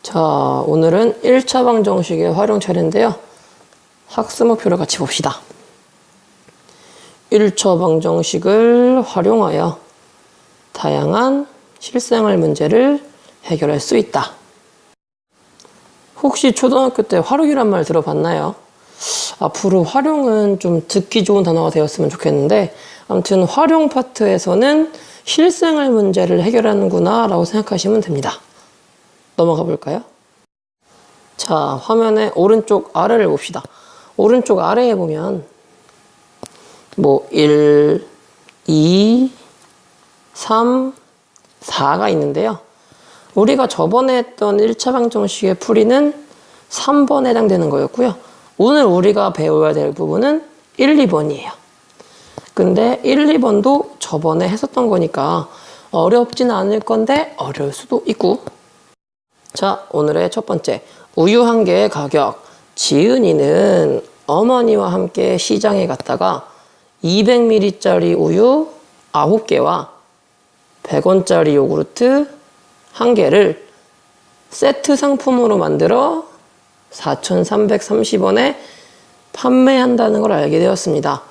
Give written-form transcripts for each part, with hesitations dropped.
자, 오늘은 1차 방정식의 활용 차례인데요. 학습 목표를 같이 봅시다. 1차 방정식을 활용하여 다양한 실생활 문제를 해결할 수 있다. 혹시 초등학교 때 활용이란 말 들어봤나요? 앞으로 활용은 좀 듣기 좋은 단어가 되었으면 좋겠는데, 아무튼 활용 파트에서는 실생활 문제를 해결하는구나 라고 생각하시면 됩니다. 넘어가 볼까요? 자, 화면의 오른쪽 아래를 봅시다. 오른쪽 아래에 보면 1, 2, 3, 4가 있는데요. 우리가 저번에 했던 1차 방정식의 풀이는 3번에 해당되는 거였고요. 오늘 우리가 배워야 될 부분은 1, 2번이에요. 근데 1, 2번도 저번에 했었던 거니까 어렵지는 않을 건데 어려울 수도 있고. 자, 오늘의 첫 번째. 우유 한 개의 가격. 지은이는 어머니와 함께 시장에 갔다가 200ml짜리 우유 9개와 100원짜리 요구르트 1개를 세트 상품으로 만들어 4,330원에 판매한다는 걸 알게 되었습니다.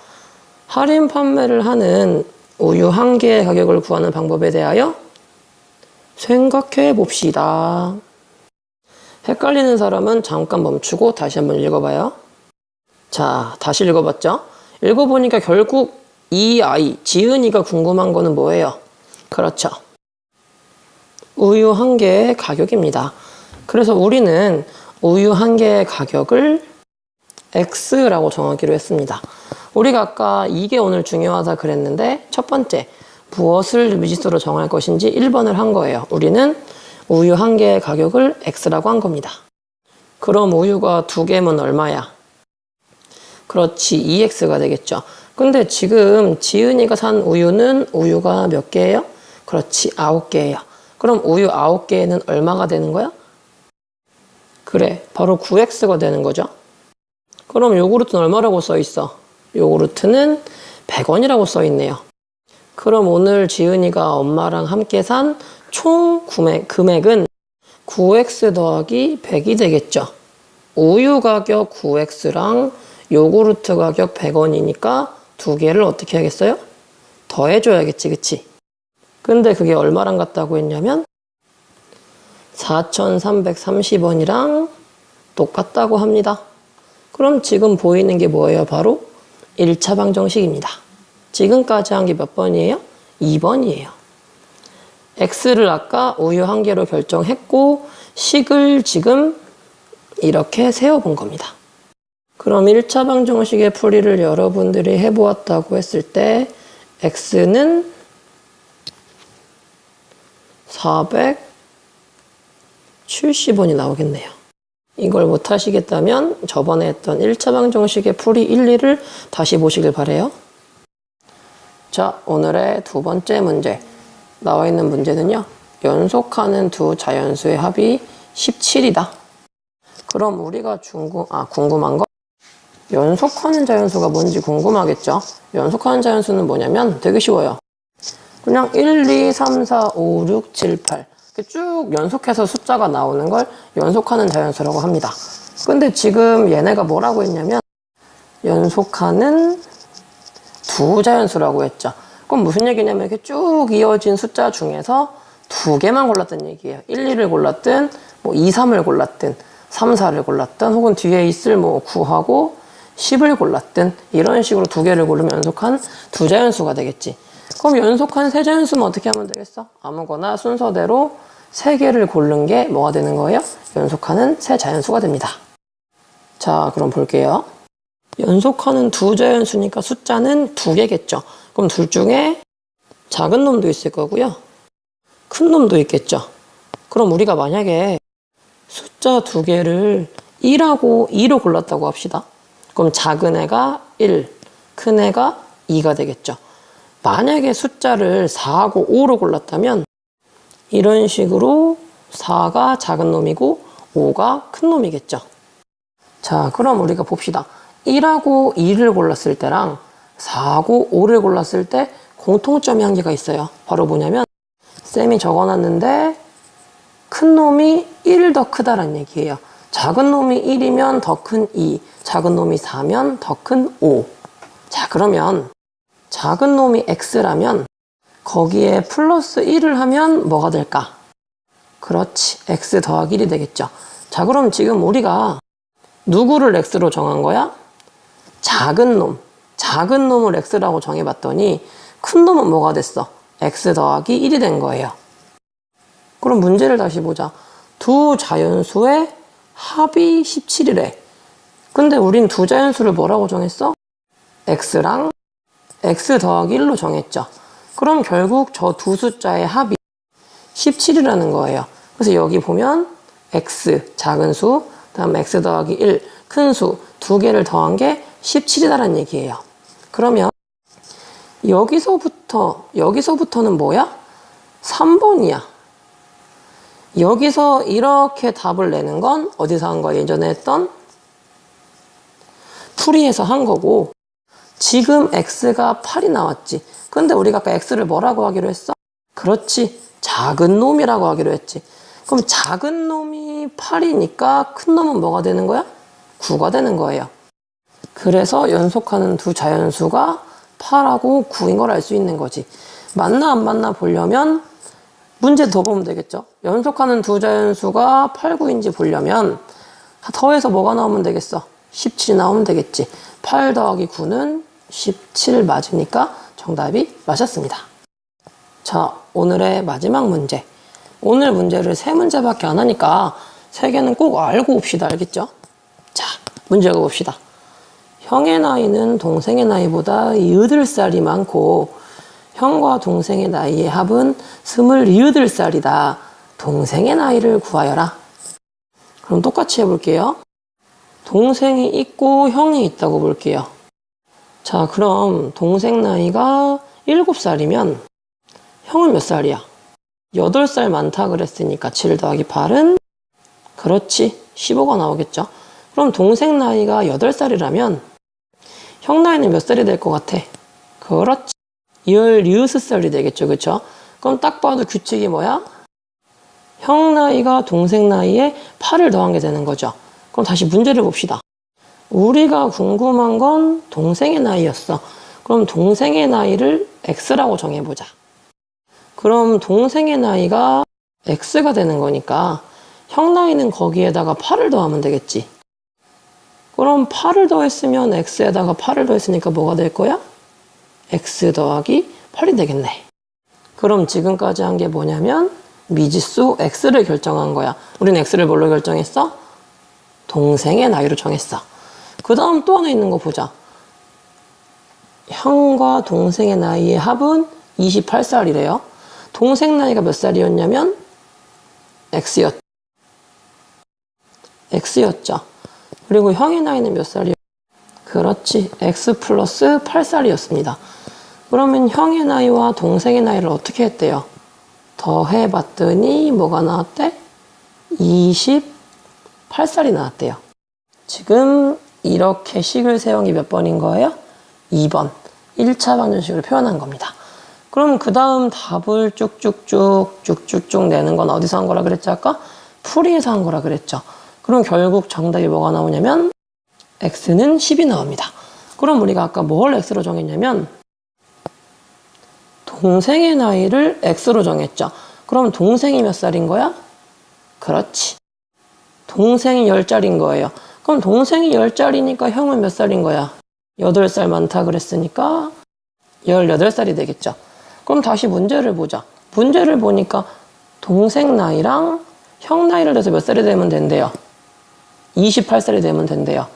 할인 판매를 하는 우유 한 개의 가격을 구하는 방법에 대하여 생각해 봅시다. 헷갈리는 사람은 잠깐 멈추고 다시 한번 읽어봐요. 자, 다시 읽어봤죠? 읽어보니까 결국 이 아이, 지은이가 궁금한 거는 뭐예요? 그렇죠. 우유 한 개의 가격입니다. 그래서 우리는 우유 한 개의 가격을 X라고 정하기로 했습니다. 우리가 아까 이게 오늘 중요하다 그랬는데 첫 번째, 무엇을 미지수로 정할 것인지 1번을 한 거예요. 우리는 우유 한 개의 가격을 X라고 한 겁니다. 그럼 우유가 2개면 얼마야? 그렇지, 2X가 되겠죠. 근데 지금 지은이가 산 우유는 우유가 몇 개예요? 그렇지, 9개예요. 그럼 우유 9개는 얼마가 되는 거야? 그래, 바로 9X가 되는 거죠. 그럼 요구르트는 얼마라고 써 있어? 요구르트는 100원이라고 써 있네요. 그럼 오늘 지은이가 엄마랑 함께 산 총 금액은 9X 더하기 100이 되겠죠. 우유 가격 9X랑 요구르트 가격 100원이니까 두 개를 어떻게 하겠어요? 더해줘야겠지, 그치? 근데 그게 얼마랑 같다고 했냐면 4,330원이랑 똑같다고 합니다. 그럼 지금 보이는 게 뭐예요? 바로 1차 방정식입니다. 지금까지 한 게 몇 번이에요? 2번이에요. X를 아까 우유 한 개로 결정했고 식을 지금 이렇게 세워본 겁니다. 그럼 1차 방정식의 풀이를 여러분들이 해보았다고 했을 때 X는 470원이 나오겠네요. 이걸 못 하시겠다면 저번에 했던 1차 방정식의 풀이 1, 2를 다시 보시길 바래요. 자, 오늘의 두 번째 문제. 나와 있는 문제는요. 연속하는 두 자연수의 합이 17이다. 그럼 우리가 궁금한 거? 연속하는 자연수가 뭔지 궁금하겠죠? 연속하는 자연수는 뭐냐면 되게 쉬워요. 그냥 1, 2, 3, 4, 5, 6, 7, 8 이렇게 쭉 연속해서 숫자가 나오는 걸 연속하는 자연수라고 합니다. 근데 지금 얘네가 뭐라고 했냐면 연속하는 두 자연수라고 했죠. 그럼 무슨 얘기냐면 이렇게 쭉 이어진 숫자 중에서 2개만 골랐던 얘기예요. 1, 2를 골랐든 2, 3을 골랐든 3, 4를 골랐든 혹은 뒤에 있을 9하고 10을 골랐든 이런 식으로 2개를 고르면 연속한 두 자연수가 되겠지. 그럼 연속한 세 자연수는 어떻게 하면 되겠어? 아무거나 순서대로 3개를 고른 게 뭐가 되는 거예요? 연속하는 세 자연수가 됩니다. 자, 그럼 볼게요. 연속하는 두 자연수니까 숫자는 2개겠죠. 그럼 둘 중에 작은 놈도 있을 거고요. 큰 놈도 있겠죠. 그럼 우리가 만약에 숫자 2개를 1하고 2로 골랐다고 합시다. 그럼 작은 애가 1, 큰 애가 2가 되겠죠. 만약에 숫자를 4하고 5로 골랐다면 이런 식으로 4가 작은 놈이고 5가 큰 놈이겠죠. 자, 그럼 우리가 봅시다. 1하고 2를 골랐을 때랑 4하고 5를 골랐을 때 공통점이 한 개가 있어요. 바로 뭐냐면 쌤이 적어놨는데 큰 놈이 1 더 크다란 얘기예요. 작은 놈이 1이면 더 큰 2, 작은 놈이 4면 더 큰 5. 자, 그러면 작은 놈이 x라면 거기에 플러스 1을 하면 뭐가 될까? 그렇지, x 더하기 1이 되겠죠. 자, 그럼 지금 우리가 누구를 x로 정한 거야? 작은 놈을 x라고 정해봤더니 큰 놈은 뭐가 됐어? x 더하기 1이 된 거예요. 그럼 문제를 다시 보자. 두 자연수의 합이 17이래. 근데 우린 두 자연수를 뭐라고 정했어? x랑 x 더하기 1로 정했죠. 그럼 결국 저 두 숫자의 합이 17이라는 거예요. 그래서 여기 보면 x, 작은 수, 다음 x 더하기 1, 큰 수 두 개를 더한 게 17이다라는 얘기예요. 그러면 여기서부터는 뭐야? 3번이야. 여기서 이렇게 답을 내는 건 어디서 한 거야? 예전에 했던 풀이에서 한 거고, 지금 x가 8이 나왔지. 근데 우리가 아까 x를 뭐라고 하기로 했어? 그렇지, 작은 놈이라고 하기로 했지. 그럼 작은 놈이 8이니까 큰 놈은 뭐가 되는 거야? 9가 되는 거예요. 그래서 연속하는 두 자연수가 8하고 9인 걸 알 수 있는 거지. 맞나 안 맞나 보려면 문제 더 보면 되겠죠. 연속하는 두 자연수가 8, 9인지 보려면 더해서 뭐가 나오면 되겠어? 17이 나오면 되겠지. 8 더하기 9는 17 맞으니까 정답이 맞았습니다. 자, 오늘의 마지막 문제. 오늘 문제를 3문제밖에 안 하니까 3개는 꼭 알고 옵시다. 알겠죠? 자, 문제 읽어봅시다. 형의 나이는 동생의 나이보다 8살이 많고 형과 동생의 나이의 합은 28살이다. 동생의 나이를 구하여라. 그럼 똑같이 해볼게요. 동생이 있고 형이 있다고 볼게요. 자, 그럼 동생 나이가 7살이면 형은 몇 살이야? 8살 많다 그랬으니까 7 더하기 8은 그렇지, 15가 나오겠죠. 그럼 동생 나이가 8살이라면 형 나이는 몇 살이 될 것 같아? 그렇지, 16살이 되겠죠. 그쵸? 그럼 딱 봐도 규칙이 뭐야? 형 나이가 동생 나이에 8을 더한 게 되는 거죠. 그럼 다시 문제를 봅시다. 우리가 궁금한 건 동생의 나이였어. 그럼 동생의 나이를 x라고 정해보자. 그럼 동생의 나이가 x가 되는 거니까 형 나이는 거기에다가 8을 더하면 되겠지. 그럼 8을 더했으면 x에다가 8을 더했으니까 뭐가 될 거야? x 더하기 8이 되겠네. 그럼 지금까지 한 게 뭐냐면 미지수 x를 결정한 거야. 우린 x를 뭘로 결정했어? 동생의 나이로 정했어. 그 다음 또 하나 있는 거 보자. 형과 동생의 나이의 합은 28살이래요. 동생 나이가 몇 살이었냐면 X였죠. 그리고 형의 나이는 몇 살이요? 그렇지, X 플러스 8살이었습니다. 그러면 형의 나이와 동생의 나이를 어떻게 했대요? 더해봤더니 뭐가 나왔대? 28살이 나왔대요. 지금 이렇게 식을 세운 게 몇 번인 거예요? 2번. 1차 방정식으로 표현한 겁니다. 그럼 그 다음 답을 쭉쭉쭉 내는 건 어디서 한 거라 그랬지 아까? 풀이에서 한 거라 그랬죠. 그럼 결국 정답이 뭐가 나오냐면 x는 10이 나옵니다. 그럼 우리가 아까 뭘 x로 정했냐면 동생의 나이를 x로 정했죠. 그럼 동생이 몇 살인 거야? 그렇지, 동생이 10살인 거예요. 그럼 동생이 10살이니까 형은 몇 살인 거야? 8살 많다 그랬으니까 18살이 되겠죠. 그럼 다시 문제를 보자. 문제를 보니까 동생 나이랑 형 나이를 내서 몇 살이 되면 된대요? 28살이 되면 된대요.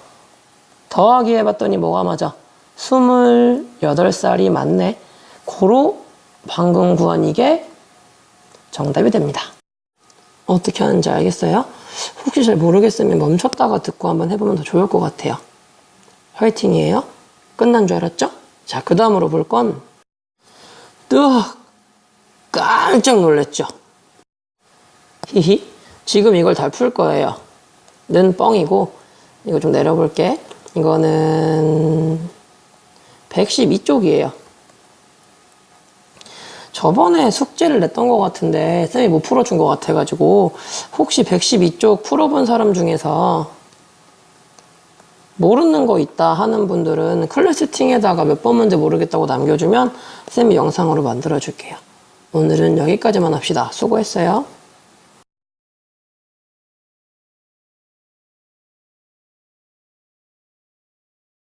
더하기 해봤더니 뭐가 맞아? 28살이 맞네. 고로 방금 구한 이게 정답이 됩니다. 어떻게 하는지 알겠어요? 혹시 잘 모르겠으면 멈췄다가 듣고 한번 해보면 더 좋을 것 같아요. 화이팅이에요. 끝난 줄 알았죠? 자, 그 다음으로 볼 건 깜짝 놀랐죠? 히히. 지금 이걸 다 풀 거예요. 는 뻥이고, 이거 좀 내려볼게. 이거는 112쪽이에요. 저번에 숙제를 냈던 것 같은데 쌤이 못 풀어준 것 같아가지고 혹시 112쪽 풀어본 사람 중에서 모르는 거 있다 하는 분들은 클래스팅에다가 몇 번 문제 모르겠다고 남겨주면 쌤이 영상으로 만들어 줄게요. 오늘은 여기까지만 합시다. 수고했어요.